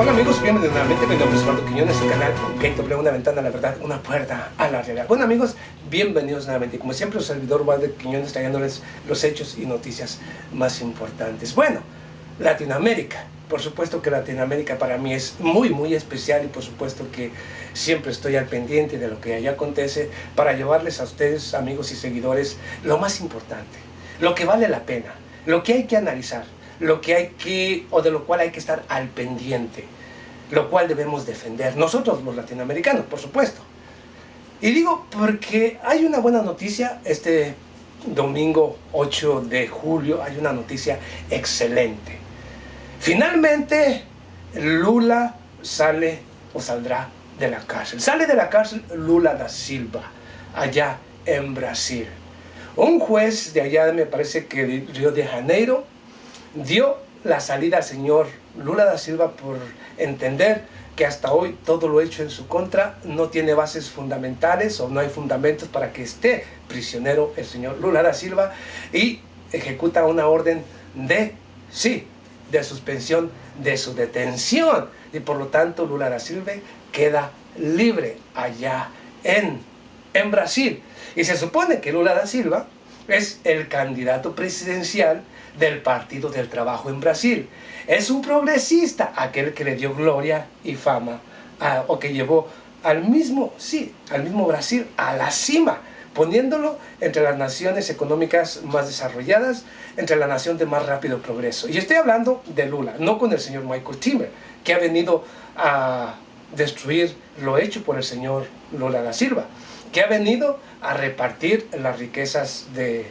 Hola amigos, bienvenidos nuevamente. Mi nombre es Eduardo Quiñones, el canal Gateway, una ventana a la verdad, una puerta a la realidad. Bueno amigos, bienvenidos nuevamente. Como siempre, su servidor Eduardo Quiñones trayéndoles los hechos y noticias más importantes. Bueno, Latinoamérica. Por supuesto que Latinoamérica para mí es muy especial y por supuesto que siempre estoy al pendiente de lo que allá acontece para llevarles a ustedes, amigos y seguidores, lo más importante, lo que vale la pena, lo que hay que analizar, lo que hay que, o de lo cual hay que estar al pendiente, lo cual debemos defender, nosotros los latinoamericanos, por supuesto. Y digo porque hay una buena noticia, este domingo 8 de julio, hay una noticia excelente. Finalmente, Lula sale o saldrá de la cárcel. Sale de la cárcel Lula da Silva, allá en Brasil. Un juez de allá, me parece que de Río de Janeiro, dio la salida al señor Lula da Silva por entender que hasta hoy todo lo hecho en su contra no tiene bases fundamentales o no hay fundamentos para que esté prisionero el señor Lula da Silva y ejecuta una orden de suspensión de su detención y por lo tanto Lula da Silva queda libre allá en Brasil. Y se supone que Lula da Silva es el candidato presidencial del Partido del Trabajo en Brasil. Es un progresista, aquel que le dio gloria y fama, o que llevó al mismo Brasil a la cima, poniéndolo entre las naciones económicas más desarrolladas, entre la nación de más rápido progreso. Y estoy hablando de Lula, no con el señor Michael Temer, que ha venido a destruir lo hecho por el señor Lula da Silva, que ha venido a repartir las riquezas de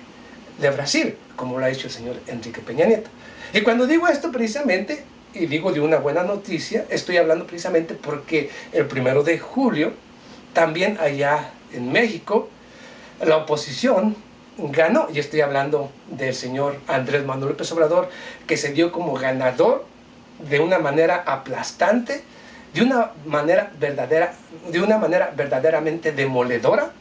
Brasil, como lo ha hecho el señor Enrique Peña Nieto. Y cuando digo esto precisamente, y digo de una buena noticia, estoy hablando precisamente porque el 1 de julio, también allá en México, la oposición ganó, y estoy hablando del señor Andrés Manuel López Obrador, que se dio como ganador de una manera aplastante, de una manera verdaderamente demoledora.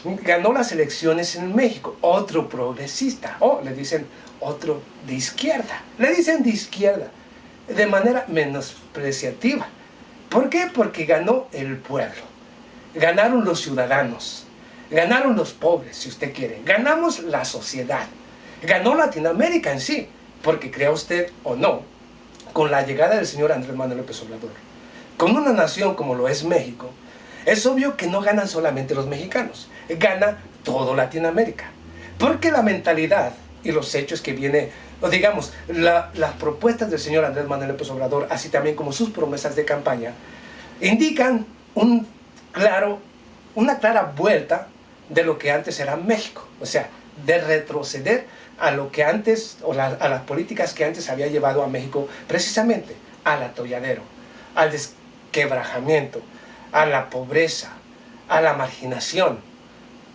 Ganó las elecciones en México, otro progresista, le dicen otro de izquierda, le dicen de izquierda, de manera menospreciativa. ¿Por qué? Porque ganó el pueblo, ganaron los ciudadanos, ganaron los pobres, si usted quiere, ganamos la sociedad, ganó Latinoamérica en sí, porque crea usted o no, con la llegada del señor Andrés Manuel López Obrador, con una nación como lo es México, es obvio que no ganan solamente los mexicanos, gana todo Latinoamérica, porque la mentalidad y los hechos que viene, o digamos, las propuestas del señor Andrés Manuel López Obrador, así también como sus promesas de campaña, indican una clara vuelta de lo que antes era México, o sea, de retroceder a lo que antes, a las políticas que antes había llevado a México precisamente al atolladero, al desquebrajamiento, a la pobreza, a la marginación,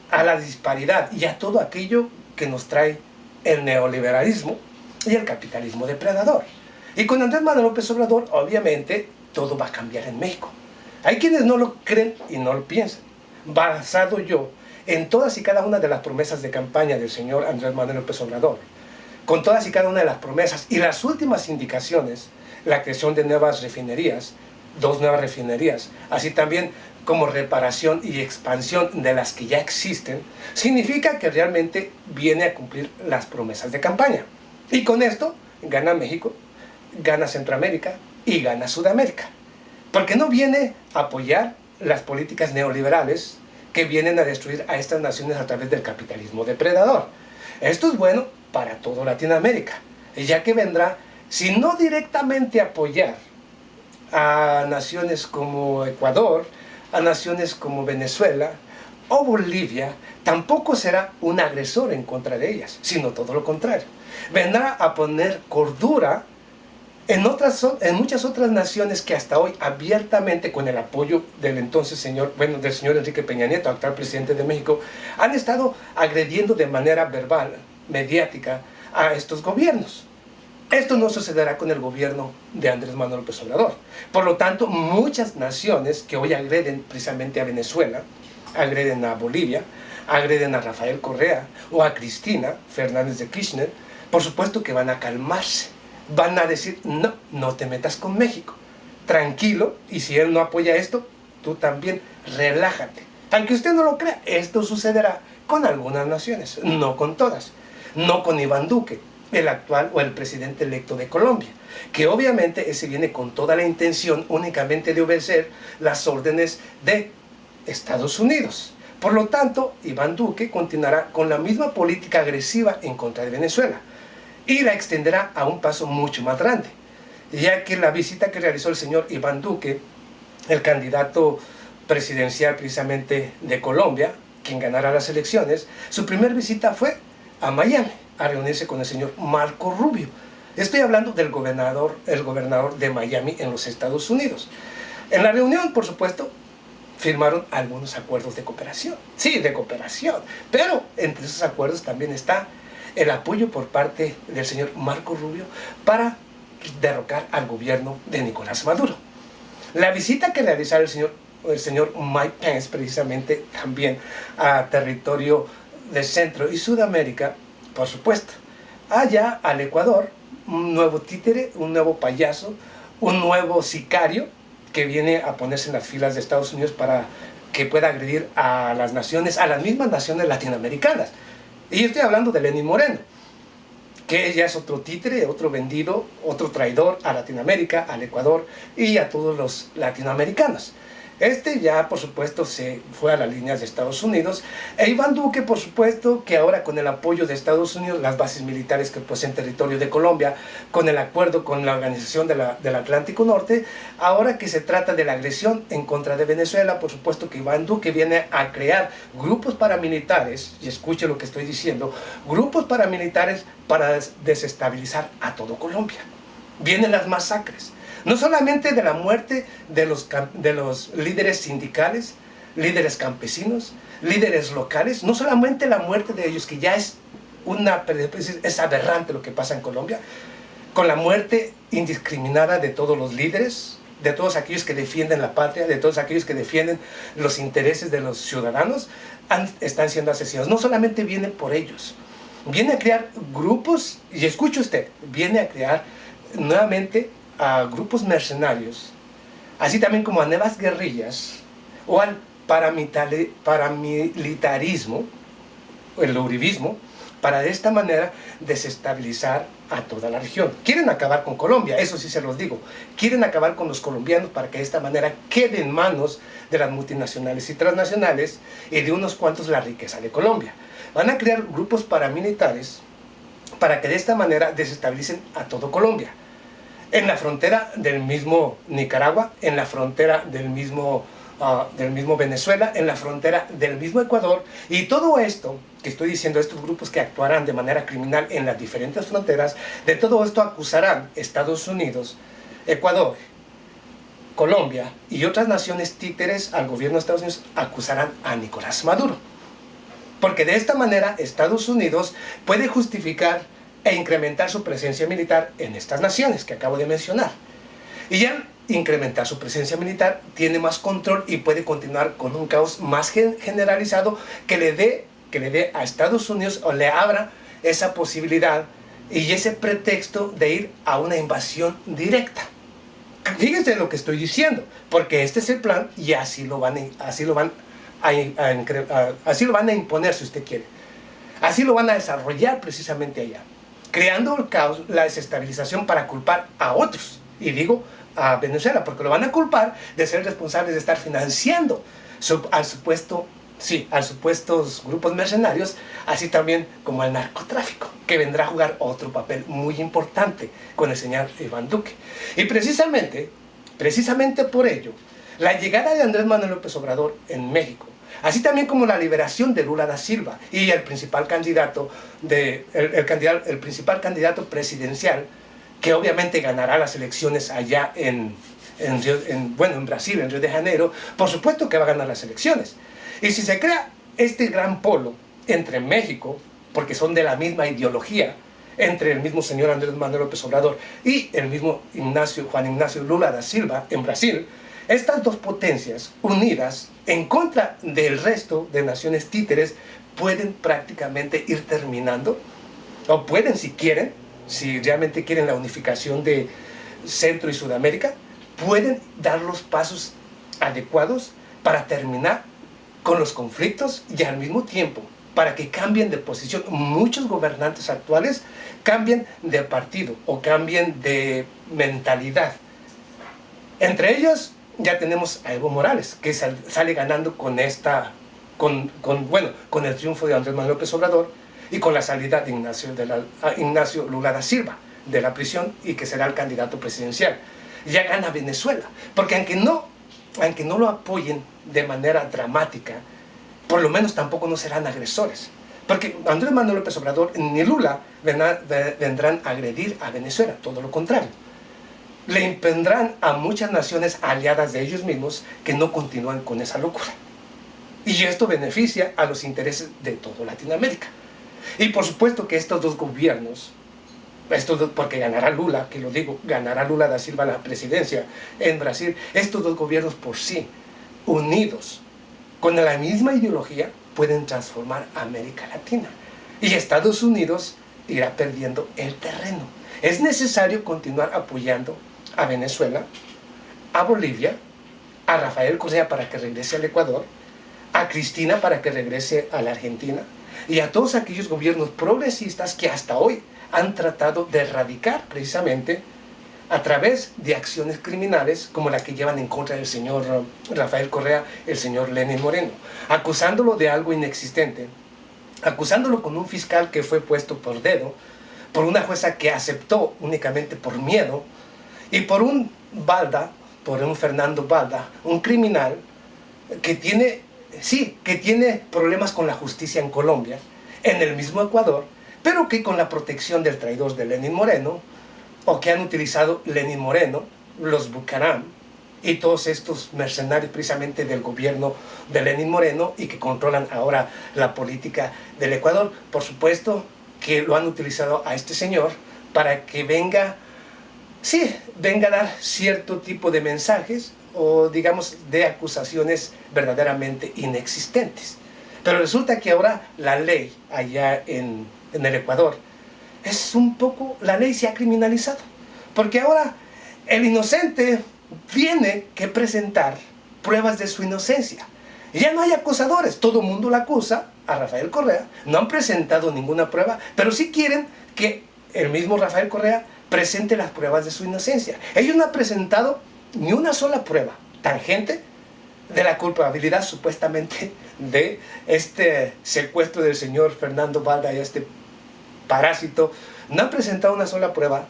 a la disparidad y a todo aquello que nos trae el neoliberalismo y el capitalismo depredador. Y con Andrés Manuel López Obrador, obviamente, todo va a cambiar en México. Hay quienes no lo creen y no lo piensan. Basado yo en todas y cada una de las promesas de campaña del señor Andrés Manuel López Obrador, con todas y cada una de las promesas y las últimas indicaciones, la creación de nuevas refinerías, 2 nuevas refinerías, así también como reparación y expansión de las que ya existen, significa que realmente viene a cumplir las promesas de campaña. Y con esto gana México, gana Centroamérica y gana Sudamérica. Porque no viene a apoyar las políticas neoliberales que vienen a destruir a estas naciones a través del capitalismo depredador. Esto es bueno para toda Latinoamérica, ya que vendrá, si no directamente apoyar a naciones como Ecuador, a naciones como Venezuela o Bolivia, tampoco será un agresor en contra de ellas, sino todo lo contrario. Vendrá a poner cordura en muchas otras naciones que hasta hoy abiertamente, con el apoyo del del señor Enrique Peña Nieto, actual presidente de México, han estado agrediendo de manera verbal, mediática, a estos gobiernos. Esto no sucederá con el gobierno de Andrés Manuel López Obrador. Por lo tanto, muchas naciones que hoy agreden precisamente a Venezuela, agreden a Bolivia, agreden a Rafael Correa o a Cristina Fernández de Kirchner, por supuesto que van a calmarse. Van a decir, no te metas con México. tranquilo, y si él no apoya esto, tú también relájate. Aunque usted no lo crea, esto sucederá con algunas naciones, no con todas. No con Iván Duque, el actual o el presidente electo de Colombia, que obviamente ese viene con toda la intención únicamente de obedecer las órdenes de Estados Unidos. Por lo tanto, Iván Duque continuará con la misma política agresiva en contra de Venezuela y la extenderá a un paso mucho más grande, ya que la visita que realizó el señor Iván Duque, el candidato presidencial precisamente de Colombia, quien ganará las elecciones, su primera visita fue a Miami, a reunirse con el señor Marco Rubio. Estoy hablando del gobernador, el gobernador de Miami en los Estados Unidos. En la reunión, por supuesto, firmaron algunos acuerdos de cooperación. Sí, de cooperación. Pero entre esos acuerdos también está el apoyo por parte del señor Marco Rubio para derrocar al gobierno de Nicolás Maduro. La visita que realizará el señor Mike Pence precisamente también a territorio de Centro y Sudamérica, por supuesto, allá al Ecuador, un nuevo títere, un nuevo payaso, un nuevo sicario que viene a ponerse en las filas de Estados Unidos para que pueda agredir a las naciones, a las mismas naciones latinoamericanas. Y estoy hablando de Lenín Moreno, que ya es otro títere, otro vendido, otro traidor a Latinoamérica, al Ecuador y a todos los latinoamericanos. Este ya, por supuesto, se fue a las líneas de Estados Unidos. E Iván Duque, por supuesto, que ahora con el apoyo de Estados Unidos, las bases militares que poseen territorio de Colombia, con el acuerdo con la Organización del Atlántico Norte, ahora que se trata de la agresión en contra de Venezuela, por supuesto que Iván Duque viene a crear grupos paramilitares, y escuche lo que estoy diciendo, grupos paramilitares para desestabilizar a todo Colombia. Vienen las masacres. No solamente de la muerte de los líderes sindicales, líderes campesinos, líderes locales, no solamente la muerte de ellos, que ya es aberrante lo que pasa en Colombia, con la muerte indiscriminada de todos los líderes, de todos aquellos que defienden la patria, de todos aquellos que defienden los intereses de los ciudadanos, están siendo asesinados. No solamente viene por ellos, viene a crear grupos, y escuche usted, viene a crear nuevamente a grupos mercenarios, así también como a nuevas guerrillas o al paramilitarismo, o el uribismo, para de esta manera desestabilizar a toda la región. Quieren acabar con Colombia, eso sí se los digo. Quieren acabar con los colombianos para que de esta manera quede en manos de las multinacionales y transnacionales y de unos cuantos la riqueza de Colombia. Van a crear grupos paramilitares para que de esta manera desestabilicen a todo Colombia. En la frontera del mismo Nicaragua, en la frontera del mismo Venezuela, en la frontera del mismo Ecuador, y todo esto que estoy diciendo, estos grupos que actuarán de manera criminal en las diferentes fronteras, de todo esto acusarán Estados Unidos, Ecuador, Colombia y otras naciones títeres al gobierno de Estados Unidos, acusarán a Nicolás Maduro. Porque de esta manera Estados Unidos puede justificar e incrementar su presencia militar en estas naciones que acabo de mencionar. Y al incrementar su presencia militar, tiene más control y puede continuar con un caos más generalizado que le dé a Estados Unidos o le abra esa posibilidad y ese pretexto de ir a una invasión directa. Fíjense lo que estoy diciendo, porque este es el plan y así lo van a imponer, si usted quiere. Así lo van a desarrollar precisamente allá, creando el caos, la desestabilización para culpar a otros, y digo a Venezuela, porque lo van a culpar de ser responsables de estar financiando a supuestos grupos mercenarios, así también como al narcotráfico, que vendrá a jugar otro papel muy importante con el señor Iván Duque. Y precisamente por ello, la llegada de Andrés Manuel López Obrador en México, así también como la liberación de Lula da Silva y el principal candidato presidencial, que obviamente ganará las elecciones allá en Brasil, en Río de Janeiro, por supuesto que va a ganar las elecciones. Y si se crea este gran polo entre México, porque son de la misma ideología, entre el mismo señor Andrés Manuel López Obrador y el mismo Juan Ignacio Lula da Silva en Brasil, estas dos potencias unidas en contra del resto de naciones títeres pueden prácticamente ir terminando, o pueden, si quieren, si realmente quieren la unificación de Centro y Sudamérica, pueden dar los pasos adecuados para terminar con los conflictos y al mismo tiempo para que cambien de posición. Muchos gobernantes actuales cambian de partido o cambian de mentalidad. Entre ellos ya tenemos a Evo Morales, que sale ganando con el triunfo de Andrés Manuel López Obrador y con la salida de Ignacio Lula da Silva de la prisión y que será el candidato presidencial. Ya gana Venezuela, porque aunque no lo apoyen de manera dramática, por lo menos tampoco no serán agresores. Porque Andrés Manuel López Obrador ni Lula vendrán a agredir a Venezuela, todo lo contrario. Le impondrán a muchas naciones aliadas de ellos mismos que no continúan con esa locura. Y esto beneficia a los intereses de toda Latinoamérica. Y por supuesto que estos dos gobiernos, porque ganará Lula, que lo digo, ganará Lula da Silva la presidencia en Brasil, estos dos gobiernos por sí, unidos, con la misma ideología, pueden transformar América Latina. Y Estados Unidos irá perdiendo el terreno. Es necesario continuar apoyando a Venezuela, a Bolivia, a Rafael Correa para que regrese al Ecuador, a Cristina para que regrese a la Argentina, y a todos aquellos gobiernos progresistas que hasta hoy han tratado de erradicar precisamente a través de acciones criminales como la que llevan en contra del señor Rafael Correa, el señor Lenín Moreno, acusándolo de algo inexistente, acusándolo con un fiscal que fue puesto por dedo, por una jueza que aceptó únicamente por miedo, y por un Fernando Balda, un criminal que tiene problemas con la justicia en Colombia, en el mismo Ecuador, pero que con la protección del traidor de Lenín Moreno, o que han utilizado Lenín Moreno, los Bucaram y todos estos mercenarios precisamente del gobierno de Lenín Moreno y que controlan ahora la política del Ecuador. Por supuesto que lo han utilizado a este señor para que venga a dar cierto tipo de mensajes o digamos de acusaciones verdaderamente inexistentes. Pero resulta que ahora la ley allá en el Ecuador la ley se ha criminalizado, porque ahora el inocente tiene que presentar pruebas de su inocencia. Ya no hay acusadores, todo el mundo la acusa a Rafael Correa, no han presentado ninguna prueba, pero sí quieren que el mismo Rafael Correa presente las pruebas de su inocencia. Ellos no han presentado ni una sola prueba tangente de la culpabilidad supuestamente de este secuestro del señor Fernando Balda y este parásito. No han presentado una sola prueba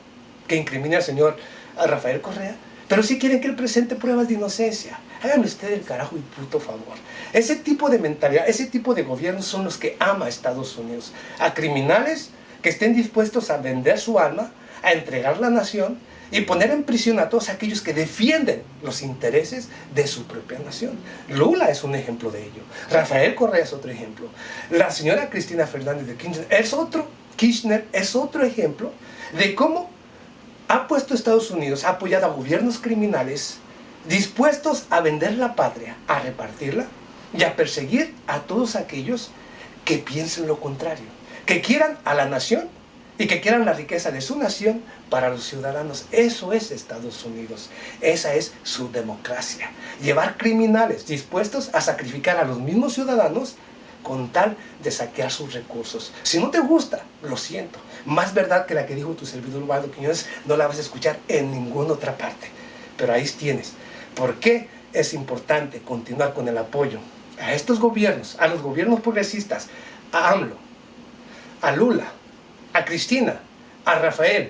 que incrimine al señor Rafael Correa, pero sí quieren que él presente pruebas de inocencia. Háganme usted el carajo y puto favor. Ese tipo de mentalidad, ese tipo de gobiernos son los que ama Estados Unidos. A criminales que estén dispuestos a vender su alma, a entregar la nación y poner en prisión a todos aquellos que defienden los intereses de su propia nación. Lula es un ejemplo de ello. Rafael Correa es otro ejemplo. La señora Cristina Fernández de Kirchner es otro ejemplo de cómo ha puesto Estados Unidos, ha apoyado a gobiernos criminales dispuestos a vender la patria, a repartirla y a perseguir a todos aquellos que piensen lo contrario, que quieran a la nación y que quieran la riqueza de su nación para los ciudadanos. Eso es Estados Unidos, esa es su democracia. Llevar criminales dispuestos a sacrificar a los mismos ciudadanos con tal de saquear sus recursos. Si no te gusta, lo siento, más verdad que la que dijo tu servidor Ubaldo Quiñones no la vas a escuchar en ninguna otra parte. Pero ahí tienes. ¿Por qué es importante continuar con el apoyo a estos gobiernos, a los gobiernos progresistas, a AMLO, a Lula, a Cristina, a Rafael?